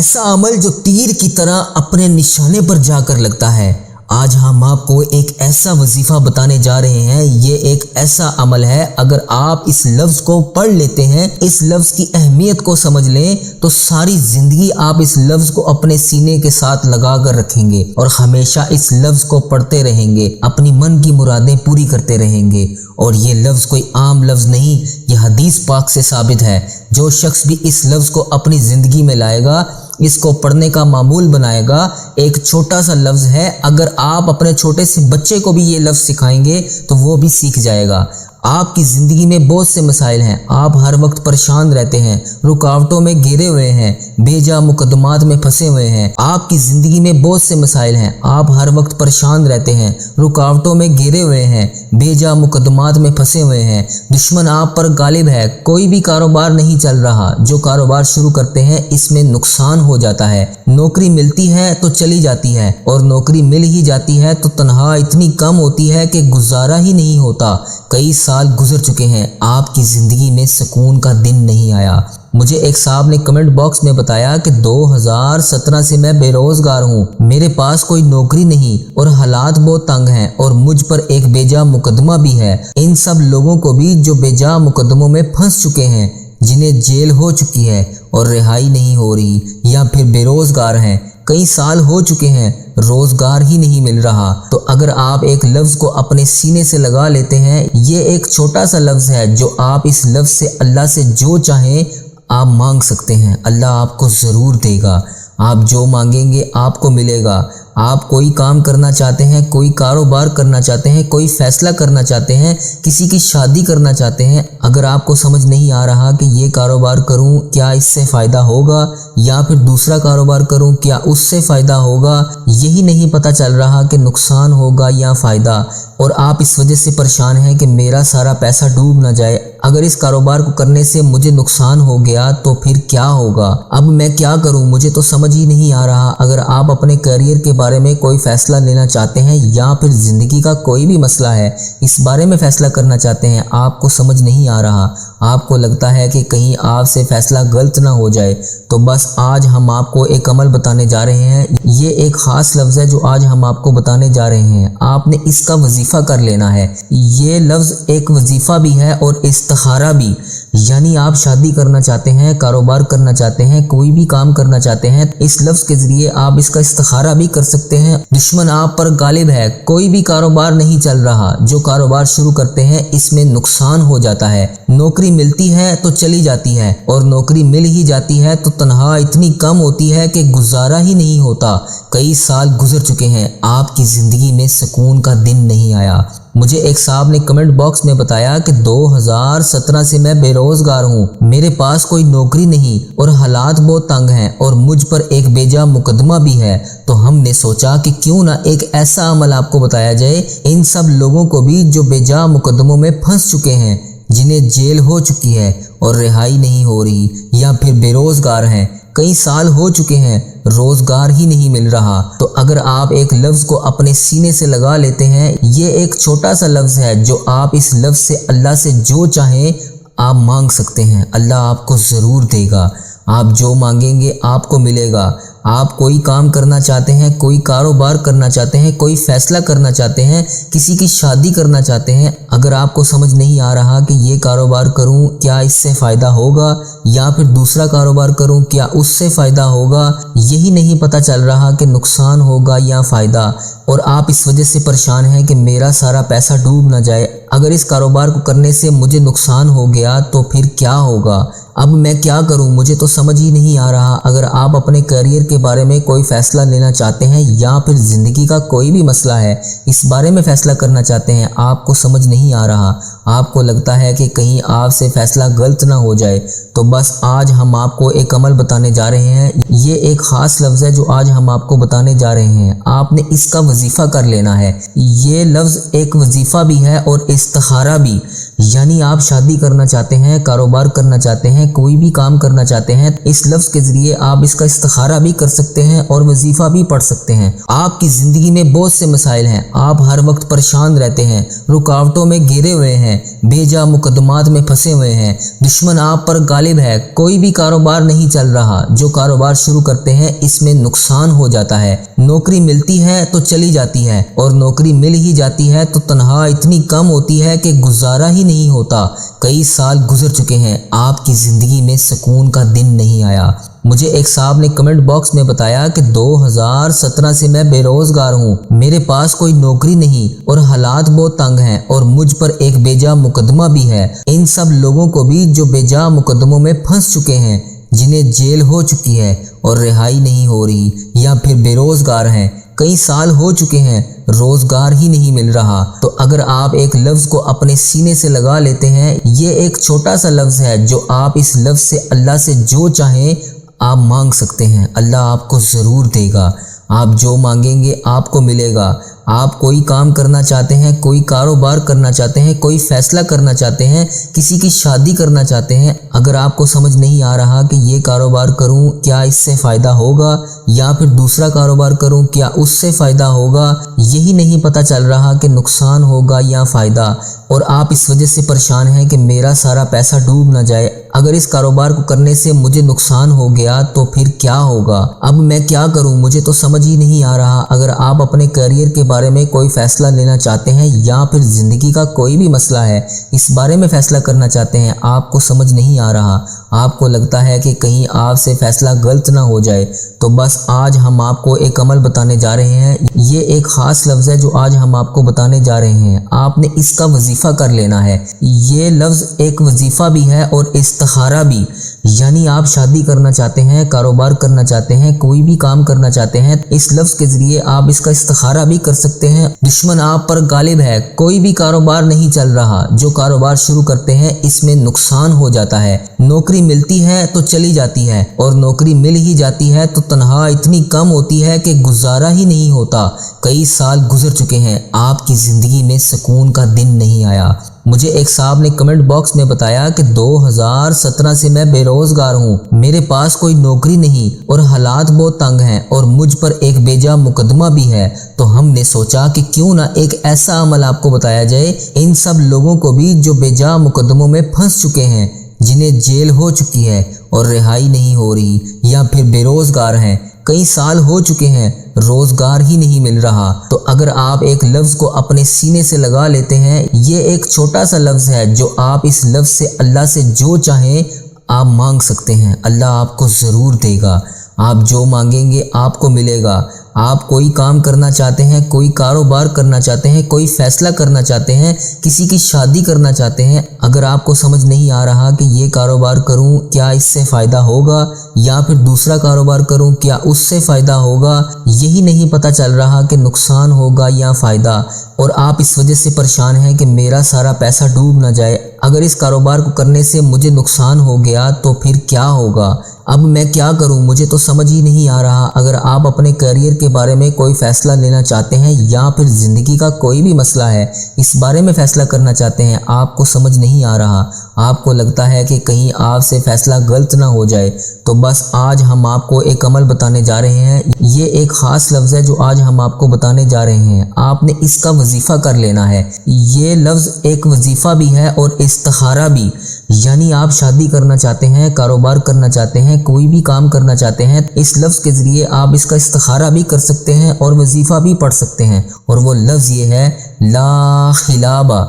ऐसा अमल जो तीर की तरह अपने निशाने पर जाकर लगता है। आज हम आपको एक ऐसा वजीफा बताने जा रहे हैं। ये एक ऐसा अमल है, अगर आप इस लफ्ज़ को पढ़ लेते हैं, इस लफ्ज़ की अहमियत को समझ लें, तो सारी ज़िंदगी आप इस लफ्ज़ को अपने सीने के साथ लगा कर रखेंगे और हमेशा इस लफ्ज़ को पढ़ते रहेंगे, अपनी मन की मुरादें पूरी करते रहेंगे। और ये लफ्ज़ कोई आम लफ्ज़ नहीं, ये हदीस पाक से साबित है। जो शख्स भी इस लफ्ज़ को अपनी ज़िंदगी में लाएगा, इसको पढ़ने का मामूल बनाएगा, एक छोटा सा लफ्ज़ है, अगर आप अपने छोटे से बच्चे को भी ये लफ्ज़ सिखाएंगे तो वो भी सीख जाएगा। आपकी ज़िंदगी में बहुत से मसाइल हैं, आप हर वक्त परेशान रहते हैं, रुकावटों में घिरे हुए हैं, बेजा मुकदमात में फंसे हुए हैं। आपकी ज़िंदगी में बहुत से मसाइल हैं, आप हर वक्त परेशान रहते हैं, रुकावटों में घिरे हुए हैं, बेजा मुकदमात में फंसे हुए हैं, दुश्मन आप पर गालिब है, कोई भी कारोबार नहीं चल रहा, जो कारोबार शुरू करते हैं इसमें नुकसान हो जाता है, नौकरी मिलती है तो चली जाती है और नौकरी मिल ही जाती है तो तनख्वाह इतनी कम होती है कि गुजारा ही नहीं होता। कई साल गुजर चुके हैं, आपकी ज़िंदगी में सुकून का दिन नहीं आया। मुझे एक साहब ने कमेंट बॉक्स में बताया कि 2017 से मैं बेरोज़गार हूँ, मेरे पास कोई नौकरी नहीं और हालात बहुत तंग हैं और मुझ पर एक बेजा मुकदमा भी है। इन सब लोगों को भी जो बेजा मुकदमों में फंस चुके हैं, जिन्हें जेल हो चुकी है और रिहाई नहीं हो रही, या फिर बेरोज़गार हैं, कई साल हो चुके हैं, रोज़गार ही नहीं मिल रहा, तो अगर आप एक लफ्ज़ को अपने सीने से लगा लेते हैं, ये एक छोटा सा लफ्ज़ है जो आप इस लफ्ज़ से अल्लाह से जो चाहें आप मांग सकते हैं, अल्लाह आपको ज़रूर देगा। आप जो मांगेंगे आपको मिलेगा। आप कोई काम करना चाहते हैं, कोई कारोबार करना चाहते हैं, कोई फ़ैसला करना चाहते हैं, किसी की शादी करना चाहते हैं, अगर आपको समझ नहीं आ रहा कि ये कारोबार करूं, क्या इससे फ़ायदा होगा, या फिर दूसरा कारोबार करूं, क्या उससे फ़ायदा होगा, यही नहीं पता चल रहा कि नुकसान होगा या फ़ायदा, और आप इस वजह से परेशान हैं कि मेरा सारा पैसा डूब ना जाए, अगर इस कारोबार को करने से मुझे नुकसान हो गया तो फिर क्या होगा, अब मैं क्या करूं, मुझे तो समझ ही नहीं आ रहा। अगर आप अपने करियर के बारे में कोई फ़ैसला लेना चाहते हैं या फिर ज़िंदगी का कोई भी मसला है, इस बारे में फ़ैसला करना चाहते हैं, आपको समझ नहीं आ रहा, आपको लगता है कि कहीं आपसे फ़ैसला गलत ना हो जाए, तो बस आज हम आपको एक अमल बताने जा रहे हैं। ये एक ख़ास लफ्ज़ है जो आज हम आपको बताने जा रहे हैं, आपने इसका वजीफ़ा कर लेना है। ये लफ्ज़ एक वजीफ़ा भी है और इस्तिखारा भी, यानी आप शादी करना चाहते हैं, कारोबार करना चाहते हैं, कोई भी काम करना चाहते हैं, इस लफ्ज़ के ज़रिए आप इसका इस्तिखारा भी कर सकते हैं। दुश्मन आप पर गालिब है, कोई भी कारोबार नहीं चल रहा, जो कारोबार शुरू करते हैं इसमें नुकसान हो जाता है, नौकरी मिलती है तो चली जाती है और नौकरी मिल ही जाती है तो तनख्वाह इतनी कम होती है कि गुजारा ही नहीं होता। कई साल गुजर चुके हैं, आपकी ज़िंदगी में सुकून का दिन नहीं आया। मुझे एक साहब ने कमेंट बॉक्स में बताया कि 2017 से मैं बेरोज़गार हूँ, मेरे पास कोई नौकरी नहीं और हालात बहुत तंग हैं और मुझ पर एक बेजा मुकदमा भी है, तो हमने सोचा कि क्यों ना एक ऐसा अमल आपको बताया जाए, इन सब लोगों को भी जो बेजा मुकदमों में फंस चुके हैं, जिन्हें जेल हो चुकी है और रिहाई नहीं हो रही, या फिर बेरोज़गार हैं, कई साल हो चुके हैं, रोज़गार ही नहीं मिल रहा, तो अगर आप एक लफ्ज़ को अपने सीने से लगा लेते हैं, ये एक छोटा सा लफ्ज़ है जो आप इस लफ्ज़ से अल्लाह से जो चाहें आप मांग सकते हैं, अल्लाह आपको ज़रूर देगा। आप जो मांगेंगे आपको मिलेगा। आप कोई काम करना चाहते हैं, कोई कारोबार करना चाहते हैं, कोई फ़ैसला करना चाहते हैं, किसी की शादी करना चाहते हैं, अगर आपको समझ नहीं आ रहा कि ये कारोबार करूं, क्या इससे फ़ायदा होगा, या फिर दूसरा कारोबार करूं, क्या उससे फ़ायदा होगा, यही नहीं पता चल रहा कि नुकसान होगा या फ़ायदा, और आप इस वजह से परेशान हैं कि मेरा सारा पैसा डूब ना जाए, अगर इस कारोबार को करने से मुझे नुकसान हो गया तो फिर क्या होगा, अब मैं क्या करूं, मुझे तो समझ ही नहीं आ रहा। अगर आप अपने करियर के बारे में कोई फ़ैसला लेना चाहते हैं या फिर ज़िंदगी का कोई भी मसला है, इस बारे में फ़ैसला करना चाहते हैं, आपको समझ नहीं आ रहा, आपको लगता है कि कहीं आपसे फ़ैसला गलत ना हो जाए, तो बस आज हम आपको एक अमल बताने जा रहे हैं। ये एक ख़ास लफ्ज़ है जो आज हम आपको बताने जा रहे हैं, आपने इसका वजीफ़ा कर लेना है। ये लफ्ज़ एक वजीफ़ा भी है और इस्तिखारा भी, यानी आप शादी करना चाहते हैं, कारोबार करना चाहते हैं, कोई भी काम करना चाहते हैं, इस लफ्ज़ के ज़रिए आप इसका इस्तिखारा भी कर सकते हैं और वजीफ़ा भी पढ़ सकते हैं। आपकी ज़िंदगी में बहुत से मसाइल हैं, आप हर वक्त परेशान रहते हैं, रुकावटों में घिरे हुए हैं, बेजा मुकदमात में फंसे हुए हैं, दुश्मन आप पर गालिब है, कोई भी कारोबार नहीं चल रहा, जो कारोबार शुरू करते हैं इसमें नुकसान हो जाता है, नौकरी मिलती है तो चली जाती है और नौकरी मिल ही जाती है तो तनख्वाह इतनी कम होती है कि गुजारा ही नहीं होता, कई साल गुजर चुके हैं, आपकी ज़िंदगी में सुकून का दिन नहीं आया। मुझे एक साहब ने कमेंट बॉक्स में बताया कि 2017 से मैं बेरोजगार हूँ, मेरे पास कोई नौकरी नहीं और हालात बहुत तंग हैं और मुझ पर एक बेजा मुकदमा भी है। इन सब लोगों को भी जो बेजा मुकदमों में फंस चुके हैं, जिन्हें जेल हो चुकी है और रिहाई नहीं हो रही, या फिर बेरोजगार हैं, कई साल हो चुके हैं, रोजगार ही नहीं मिल रहा, तो अगर आप एक लफ्ज़ को अपने सीने से लगा लेते हैं, ये एक छोटा सा लफ्ज़ है जो आप इस लफ्ज़ से अल्लाह से जो चाहें आप मांग सकते हैं, अल्लाह आपको ज़रूर देगा। आप जो मांगेंगे आपको मिलेगा। आप कोई काम करना चाहते हैं, कोई कारोबार करना चाहते हैं, कोई फैसला करना चाहते हैं, किसी की शादी करना चाहते हैं, अगर आपको समझ नहीं आ रहा कि ये कारोबार करूं, क्या इससे फ़ायदा होगा, या फिर दूसरा कारोबार करूं, क्या उससे फ़ायदा होगा, यही नहीं पता चल रहा कि नुकसान होगा या फ़ायदा, और आप इस वजह से परेशान हैं कि मेरा सारा पैसा डूब ना जाए, अगर इस कारोबार को करने से मुझे नुकसान हो गया तो फिर क्या होगा, अब मैं क्या करूं, मुझे तो समझ ही नहीं आ रहा। अगर आप अपने करियर के बारे में कोई फ़ैसला लेना चाहते हैं या फिर ज़िंदगी का कोई भी मसला है, इस बारे में फ़ैसला करना चाहते हैं, आपको समझ नहीं आ रहा, आपको लगता है कि कहीं आपसे फ़ैसला गलत ना हो जाए, तो बस आज हम आपको एक अमल बताने जा रहे हैं। ये एक ख़ास लफ्ज़ है जो आज हम आपको बताने जा रहे हैं, आपने इसका वजीफ़ा कर लेना है। ये लफ्ज़ एक वजीफ़ा भी है और इस्तिखारा भी, यानी आप शादी करना चाहते हैं, कारोबार करना चाहते हैं, कोई भी काम करना चाहते हैं, इस लफ्ज़ के ज़रिए आप इसका इस्तिखारा भी कर सकते हैं। दुश्मन आप पर गालिब है, कोई भी कारोबार नहीं चल रहा, जो कारोबार शुरू करते हैं इसमें नुकसान हो जाता है, नौकरी मिलती है तो चली जाती है और नौकरी मिल ही जाती है तो तनख्वाह इतनी कम होती है कि गुजारा ही नहीं होता, कई साल गुजर चुके हैं, आपकी ज़िंदगी में सुकून का दिन नहीं आया। मुझे एक साहब ने कमेंट बॉक्स में बताया कि 2017 से मैं बेरोजगार हूँ, मेरे पास कोई नौकरी नहीं और हालात बहुत तंग हैं और मुझ पर एक बेजा मुकदमा भी है, तो हमने सोचा कि क्यों ना एक ऐसा अमल आपको बताया जाए, इन सब लोगों को भी जो बेजा मुकदमों में फंस चुके हैं, जिन्हें जेल हो चुकी है और रिहाई नहीं हो रही, या फिर बेरोजगार हैं, कई साल हो चुके हैं, रोजगार ही नहीं मिल रहा, तो अगर आप एक लफ्ज़ को अपने सीने से लगा लेते हैं, ये एक छोटा सा लफ्ज़ है जो आप इस लफ्ज़ से अल्लाह से जो चाहें आप मांग सकते हैं, अल्लाह आपको ज़रूर देगा। आप जो मांगेंगे आपको मिलेगा। आप कोई काम करना चाहते हैं, कोई कारोबार करना चाहते हैं, कोई फैसला करना चाहते हैं, किसी की शादी करना चाहते हैं, अगर आपको समझ नहीं आ रहा कि ये कारोबार करूं, क्या इससे फ़ायदा होगा, या फिर दूसरा कारोबार करूं, क्या उससे फ़ायदा होगा, यही नहीं पता चल रहा कि नुकसान होगा या फ़ायदा, और आप इस वजह से परेशान हैं कि मेरा सारा पैसा डूब ना जाए, अगर इस कारोबार को करने से मुझे नुकसान हो गया तो फिर क्या होगा, अब मैं क्या करूं, मुझे तो समझ ही नहीं आ रहा। अगर आप अपने करियर के बारे में कोई फ़ैसला लेना चाहते हैं या फिर ज़िंदगी का कोई भी मसला है, इस बारे में फ़ैसला करना चाहते हैं, आपको समझ नहीं आ रहा, आपको लगता है कि कहीं आपसे फ़ैसला गलत ना हो जाए, तो बस आज हम आपको एक अमल बताने जा रहे हैं। ये एक ख़ास लफ्ज़ है जो आज हम आपको बताने जा रहे हैं, आपने इसका वजीफ़ा कर लेना है। ये लफ्ज़ एक वजीफ़ा भी है और इस्तिखारा भी, यानी आप शादी करना चाहते हैं, कारोबार करना चाहते हैं, कोई भी काम करना चाहते हैं, इस लफ्ज़ के ज़रिए आप इसका इस्तिखारा भी कर सकते हैं और वजीफ़ा भी पढ़ सकते हैं, और वो लफ्ज़ ये है ला खिलाबा,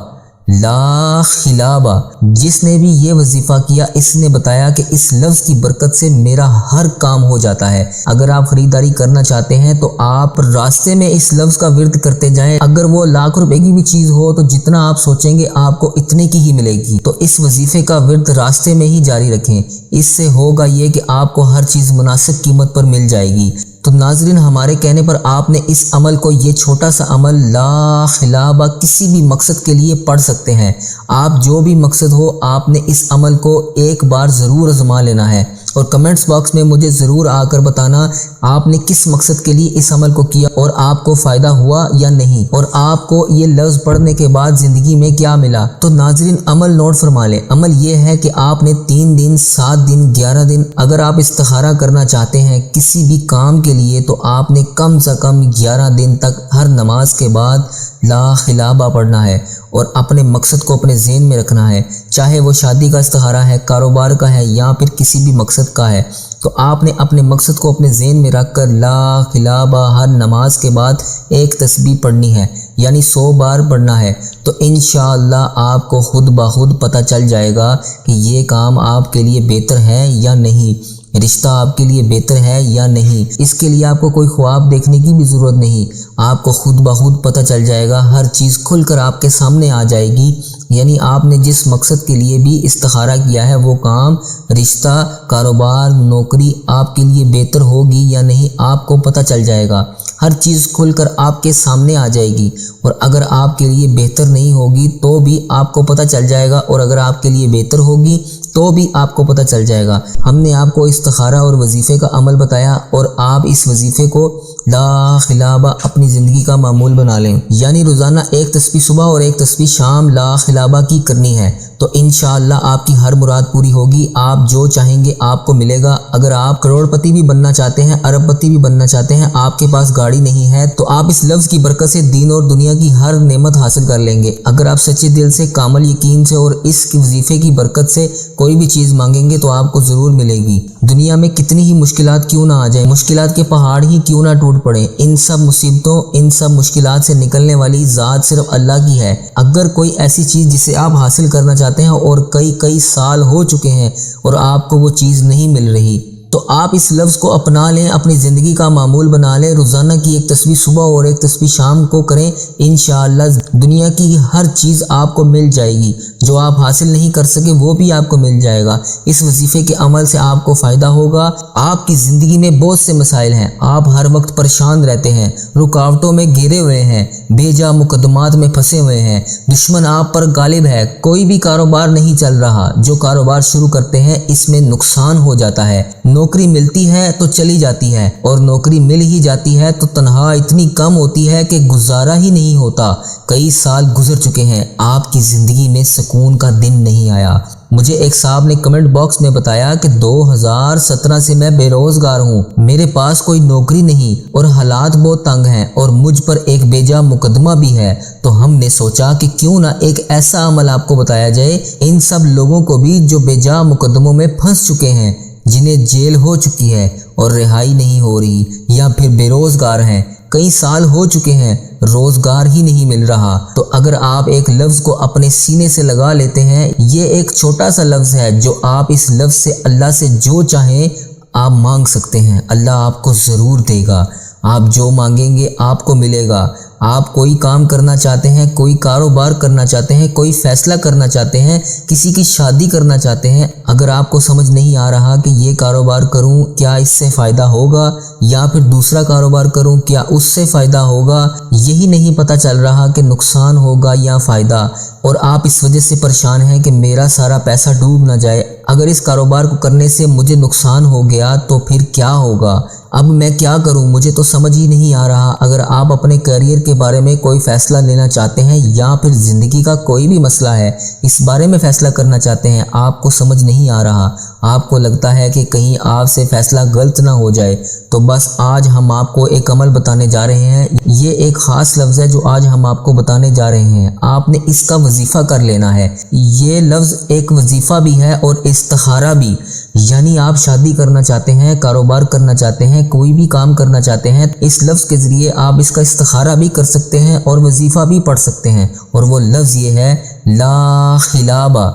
ला खिलाबा। जिसने भी ये वजीफ़ा किया, इसने बताया कि इस लफ्ज़ की बरकत से मेरा हर काम हो जाता है। अगर आप ख़रीदारी करना चाहते हैं तो आप रास्ते में इस लफ्ज़ का विर्द करते जाएं, अगर वो लाख रुपए की भी चीज़ हो तो जितना आप सोचेंगे आपको इतने की ही मिलेगी, तो इस वजीफ़े का विर्द रास्ते में ही जारी रखें। इससे होगा ये कि आपको हर चीज़ मुनासिब कीमत पर मिल जाएगी। तो नाज़रीन, हमारे कहने पर आपने इस अमल को, ये छोटा सा अमल ला खिलाबा, किसी भी मकसद के लिए पढ़ सकते हैं। आप जो भी मकसद हो, आपने इस अमल को एक बार ज़रूर आज़मा लेना है और कमेंट्स बॉक्स में मुझे ज़रूर आकर बताना आपने किस मकसद के लिए इस अमल को किया और आपको फ़ायदा हुआ या नहीं, और आपको ये लफ्ज़ पढ़ने के बाद ज़िंदगी में क्या मिला। तो नाज़रीन, अमल नोट फरमा लें। अमल ये है कि आपने 3 दिन, 7 दिन, 11 दिन, अगर आप इस्तिखारा करना चाहते हैं किसी भी काम के लिए, तो आपने कम से कम 11 दिन तक हर नमाज के बाद لا خلابہ پڑھنا ہے اور اپنے مقصد کو اپنے ذہن میں رکھنا ہے، چاہے وہ شادی کا استخارہ ہے، کاروبار کا ہے یا پھر کسی بھی مقصد کا ہے، تو آپ نے اپنے مقصد کو اپنے ذہن میں رکھ کر لا خلابہ ہر نماز کے بعد ایک تسبیح پڑھنی ہے، یعنی 100 بار پڑھنا ہے، تو انشاءاللہ آپ کو خود بخود پتہ چل جائے گا کہ یہ کام آپ کے لیے بہتر ہے یا نہیں، رشتہ آپ کے لیے بہتر ہے یا نہیں۔ اس کے لیے آپ کو کوئی خواب دیکھنے کی بھی ضرورت نہیں، آپ کو خود بخود پتہ چل جائے گا، ہر چیز کھل کر آپ کے سامنے آ جائے گی، یعنی آپ نے جس مقصد کے لیے بھی استخارہ کیا ہے وہ کام، رشتہ، کاروبار، نوکری آپ کے لیے بہتر ہوگی یا نہیں، آپ کو پتہ چل جائے گا، ہر چیز کھل کر آپ کے سامنے آ جائے گی، اور اگر آپ کے لیے بہتر نہیں ہوگی تو بھی آپ کو پتہ چل جائے گا، اور اگر آپ کے لیے بہتر ہوگی تو بھی آپ کو پتہ چل جائے گا۔ ہم نے آپ کو استخارہ اور وظیفے کا عمل بتایا، اور آپ اس وظیفے کو لا خلابہ اپنی زندگی کا معمول بنا لیں، یعنی روزانہ ایک تسبیح صبح اور ایک تسبیح شام لا خلابہ کی کرنی ہے، تو انشاءاللہ آپ کی ہر مراد پوری ہوگی، آپ جو چاہیں گے آپ کو ملے گا۔ اگر آپ کروڑ پتی بھی بننا چاہتے ہیں، ارب پتی بھی بننا چاہتے ہیں، آپ کے پاس گاڑی نہیں ہے، تو آپ اس لفظ کی برکت سے دین اور دنیا کی ہر نعمت حاصل کر لیں گے۔ اگر آپ سچے دل سے، کامل یقین سے اور اس کی وظیفے کی برکت سے کوئی بھی چیز مانگیں گے تو آپ کو ضرور ملے گی۔ دنیا میں کتنی ہی مشکلات کیوں نہ آ جائیں، مشکلات کے پہاڑ ہی کیوں نہ ٹوٹ پڑیں، ان سب مصیبتوں، ان سب مشکلات سے نکلنے والی ذات صرف اللہ کی ہے۔ اگر کوئی ایسی چیز جسے آپ حاصل کرنا چاہتے ہیں اور کئی سال ہو چکے ہیں اور آپ کو وہ چیز نہیں مل رہی، تو آپ اس لفظ کو اپنا لیں، اپنی زندگی کا معمول بنا لیں، روزانہ کی ایک تسبیح صبح اور ایک تسبیح شام کو کریں، انشاءاللہ دنیا کی ہر چیز آپ کو مل جائے گی، جو آپ حاصل نہیں کر سکے وہ بھی آپ کو مل جائے گا۔ اس وظیفے کے عمل سے آپ کو فائدہ ہوگا۔ آپ کی زندگی میں بہت سے مسائل ہیں، آپ ہر وقت پریشان رہتے ہیں، رکاوٹوں میں گھرے ہوئے ہیں، بے جا مقدمات میں پھنسے ہوئے ہیں، دشمن آپ پر غالب ہے، کوئی بھی کاروبار نہیں چل رہا، جو کاروبار شروع کرتے ہیں اس میں نقصان ہو جاتا ہے، نوکری ملتی ہے تو چلی جاتی ہے، اور نوکری مل ہی جاتی ہے تو تنخواہ اتنی کم ہوتی ہے کہ گزارا ہی نہیں ہوتا، کئی سال گزر چکے ہیں، آپ کی زندگی میں سکون کا دن نہیں آیا۔ مجھے ایک صاحب نے کمنٹ باکس میں بتایا کہ 2017 سے میں بے روزگار ہوں، میرے پاس کوئی نوکری نہیں اور حالات بہت تنگ ہیں اور مجھ پر ایک بے جا مقدمہ بھی ہے، تو ہم نے سوچا کہ کیوں نہ ایک ایسا عمل آپ کو بتایا جائے، ان سب لوگوں کو بھی جو بے جا مقدموں میں پھنس چکے ہیں، جنہیں جیل ہو چکی ہے اور رہائی نہیں ہو رہی، یا پھر بے روزگار ہیں، کئی سال ہو چکے ہیں، روزگار ہی نہیں مل رہا، تو اگر آپ ایک لفظ کو اپنے سینے سے لگا لیتے ہیں، یہ ایک چھوٹا سا لفظ ہے، جو آپ اس لفظ سے اللہ سے جو چاہیں آپ مانگ سکتے ہیں، اللہ آپ کو ضرور دے گا، آپ جو مانگیں گے آپ کو ملے گا۔ آپ کوئی کام کرنا چاہتے ہیں، کوئی کاروبار کرنا چاہتے ہیں، کوئی فیصلہ کرنا چاہتے ہیں، کسی کی شادی کرنا چاہتے ہیں، اگر آپ کو سمجھ نہیں آ رہا کہ یہ کاروبار کروں کیا اس سے فائدہ ہوگا، یا پھر دوسرا کاروبار کروں کیا اس سے فائدہ ہوگا، یہی نہیں پتہ چل رہا کہ نقصان ہوگا یا فائدہ، اور آپ اس وجہ سے پریشان ہیں کہ میرا سارا پیسہ ڈوب نہ جائے، اگر اس کاروبار کو کرنے سے مجھے نقصان ہو گیا تو پھر کیا ہوگا، اب میں کیا کروں، مجھے تو سمجھ ہی نہیں آ رہا۔ اگر آپ اپنے کیریئر کے بارے میں کوئی فیصلہ لینا چاہتے ہیں، یا پھر زندگی کا کوئی بھی مسئلہ ہے اس بارے میں فیصلہ کرنا چاہتے ہیں، آپ کو سمجھ نہیں آ رہا، آپ کو لگتا ہے کہ کہیں آپ سے فیصلہ غلط نہ ہو جائے، تو بس آج ہم آپ کو ایک عمل بتانے جا رہے ہیں، یہ ایک خاص لفظ ہے جو آج ہم آپ کو بتانے جا رہے ہیں، آپ نے اس کا وظیفہ کر لینا ہے۔ یہ لفظ ایک وظیفہ بھی ہے اور استخارہ بھی، یعنی آپ شادی کرنا چاہتے ہیں، کاروبار کرنا چاہتے ہیں، کوئی بھی کام کرنا چاہتے ہیں، اس لفظ کے ذریعے آپ اس کا استخارہ بھی کر سکتے ہیں اور وظیفہ بھی پڑھ سکتے ہیں، اور وہ لفظ یہ ہے لا خلابہ،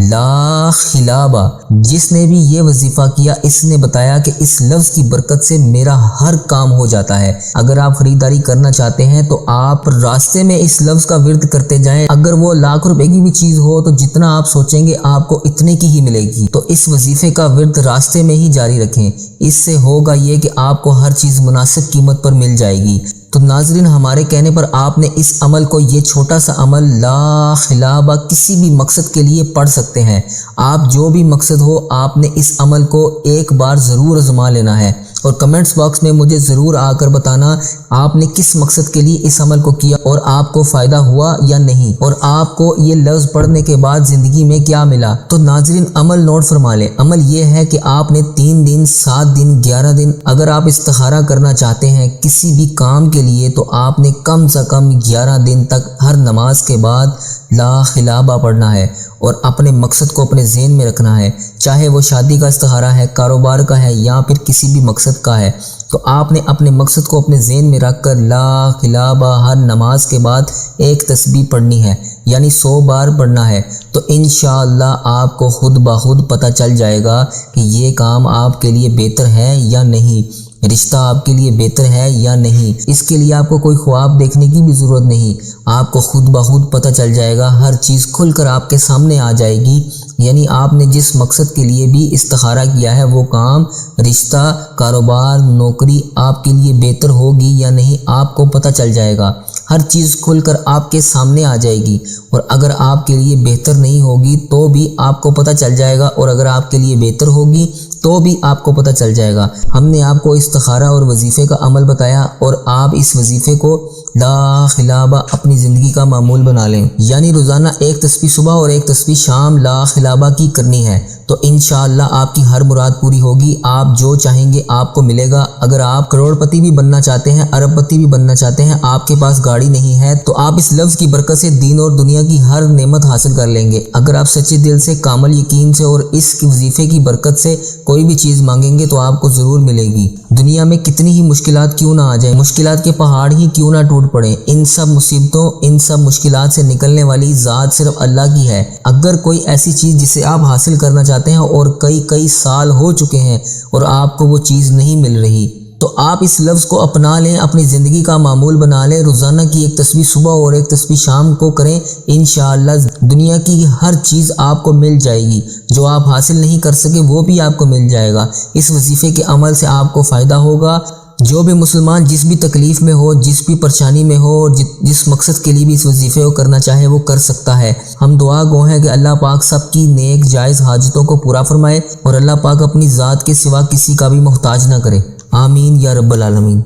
لا خلابہ۔ جس نے بھی یہ وظیفہ کیا اس نے بتایا کہ اس لفظ کی برکت سے میرا ہر کام ہو جاتا ہے۔ اگر آپ خریداری کرنا چاہتے ہیں تو آپ راستے میں اس لفظ کا ورد کرتے جائیں، اگر وہ لاکھ روپے کی بھی چیز ہو تو جتنا آپ سوچیں گے آپ کو اتنے کی ہی ملے گی، تو اس وظیفے کا ورد راستے میں ہی جاری رکھیں، اس سے ہوگا یہ کہ آپ کو ہر چیز مناسب قیمت پر مل جائے گی۔ تو ناظرین، ہمارے کہنے پر آپ نے اس عمل کو، یہ چھوٹا سا عمل لا خلابہ، کسی بھی مقصد کے لیے پڑھ سکتے ہیں، آپ جو بھی مقصد ہو آپ نے اس عمل کو ایک بار ضرور آزما لینا ہے۔ اور کمنٹس باکس میں مجھے ضرور آ کر بتانا آپ نے کس مقصد کے لیے اس عمل کو کیا اور آپ کو فائدہ ہوا یا نہیں، اور آپ کو یہ لفظ پڑھنے کے بعد زندگی میں کیا ملا۔ تو ناظرین عمل نوٹ فرما لیں، عمل یہ ہے کہ آپ نے 3 دن 7 دن 11 دن اگر آپ استخارہ کرنا چاہتے ہیں کسی بھی کام کے لیے تو آپ نے کم سے کم 11 دن تک ہر نماز کے بعد لا خلابہ پڑھنا ہے اور اپنے مقصد کو اپنے ذہن میں رکھنا ہے، چاہے وہ شادی کا استخارہ ہے، کاروبار کا ہے یا پھر کسی بھی مقصد کا ہے، تو آپ نے اپنے مقصد کو اپنے ذہن میں رکھ کر لا خلابہ ہر نماز کے بعد ایک تسبیح پڑھنی ہے، یعنی 100 بار پڑھنا ہے۔ تو انشاءاللہ آپ کو خود بخود پتہ چل جائے گا کہ یہ کام آپ کے لیے بہتر ہے یا نہیں، رشتہ آپ کے لیے بہتر ہے یا نہیں۔ اس کے لیے آپ کو کوئی خواب دیکھنے کی بھی ضرورت نہیں، آپ کو خود بخود پتہ چل جائے گا، ہر چیز کھل کر آپ کے سامنے آ جائے گی، یعنی آپ نے جس مقصد کے لیے بھی استخارہ کیا ہے وہ کام، رشتہ، کاروبار، نوکری آپ کے لیے بہتر ہوگی یا نہیں آپ کو پتہ چل جائے گا، ہر چیز کھل کر آپ کے سامنے آ جائے گی، اور اگر آپ کے لیے بہتر نہیں ہوگی تو بھی آپ کو پتہ چل جائے گا، اور اگر آپ کے لیے بہتر ہوگی تو بھی آپ کو پتہ چل جائے گا۔ ہم نے آپ کو استخارہ اور وظیفے کا عمل بتایا اور آپ اس وظیفے کو لا خلابہ اپنی زندگی کا معمول بنا لیں، یعنی روزانہ ایک تسبیح صبح اور ایک تسبیح شام لا خلابہ کی کرنی ہے، تو انشاءاللہ آپ کی ہر مراد پوری ہوگی، آپ جو چاہیں گے آپ کو ملے گا۔ اگر آپ کروڑ پتی بھی بننا چاہتے ہیں، ارب پتی بھی بننا چاہتے ہیں، آپ کے پاس گاڑی نہیں ہے تو آپ اس لفظ کی برکت سے دین اور دنیا کی ہر نعمت حاصل کر لیں گے۔ اگر آپ سچے دل سے، کامل یقین سے اور اس کی وظیفے کی برکت سے کوئی بھی چیز مانگیں گے تو آپ کو ضرور ملے گی۔ دنیا میں کتنی ہی مشکلات کیوں نہ آ جائیں، مشکلات کے پہاڑ ہی کیوں نہ ٹوٹ پڑیں، ان سب مصیبتوں، ان سب مشکلات سے نکلنے والی ذات صرف اللہ کی ہے۔ اگر کوئی ایسی چیز جسے آپ حاصل کرنا چاہتے ہیں اور کئی سال ہو چکے ہیں اور آپ کو وہ چیز نہیں مل رہی تو آپ اس لفظ کو اپنا لیں، اپنی زندگی کا معمول بنا لیں، روزانہ کی ایک تسبیح صبح اور ایک تسبیح شام کو کریں، انشاءاللہ دنیا کی ہر چیز آپ کو مل جائے گی، جو آپ حاصل نہیں کر سکے وہ بھی آپ کو مل جائے گا۔ اس وظیفے کے عمل سے آپ کو فائدہ ہوگا۔ جو بھی مسلمان جس بھی تکلیف میں ہو، جس بھی پریشانی میں ہو، جس مقصد کے لیے بھی اس وظیفے کو کرنا چاہے وہ کر سکتا ہے۔ ہم دعا گو ہیں کہ اللہ پاک سب کی نیک جائز حاجتوں کو پورا فرمائے اور اللہ پاک اپنی ذات کے سوا کسی کا بھی محتاج نہ کرے، آمین یا رب العالمین۔